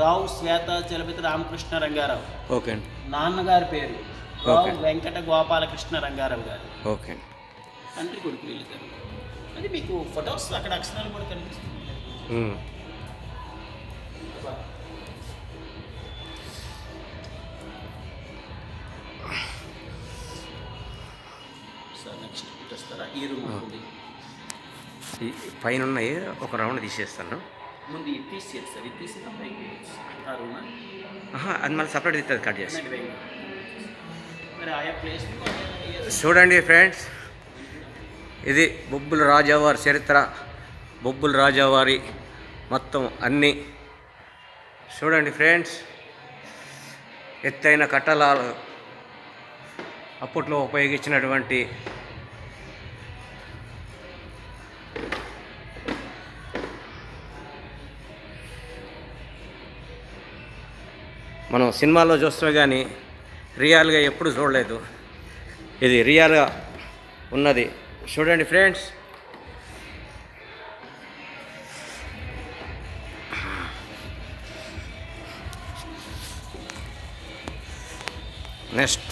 రావు శ్వేత Chalapathi Ramakrishna Rangarao. Okay అండి. నాన్నగారి పేరు రావు వెంకట గోపాలకృష్ణ రంగారావు గారు. ఓకే అండి. తండ్రి కొడుకు వీళ్ళిద్దరు. అది మీకు ఫొటోస్ అక్కడ అక్షరాలు కూడా కనిపిస్తుంది. సార్ నెక్స్ట్ వస్తారా? ఈ రూమ్ ఉంది. ఈ పైన ఉన్నాయి ఒక రౌండ్ తీసేస్తాను. ముందు ఇది తీసేది సార్, ఇది తీసి ఆ రూమ్ అది మళ్ళీ సపరేట్ తీస్తుంది, కట్ చేసి. మరి ఆయా ప్లేస్ చూడండి ఫ్రెండ్స్, ఇది బొబ్బుల రాజావారి చరిత్ర, బొబ్బుల రాజావారి మొత్తం అన్నీ చూడండి ఫ్రెండ్స్. ఎత్తైన కట్టడాలు అప్పట్లో ఉపయోగించినటువంటి మనం సినిమాల్లో చూస్తాం కానీ రియల్గా ఎప్పుడు చూడలేదు. ఇది రియల్గా ఉన్నది చూడండి ఫ్రెండ్స్. నెక్స్ట్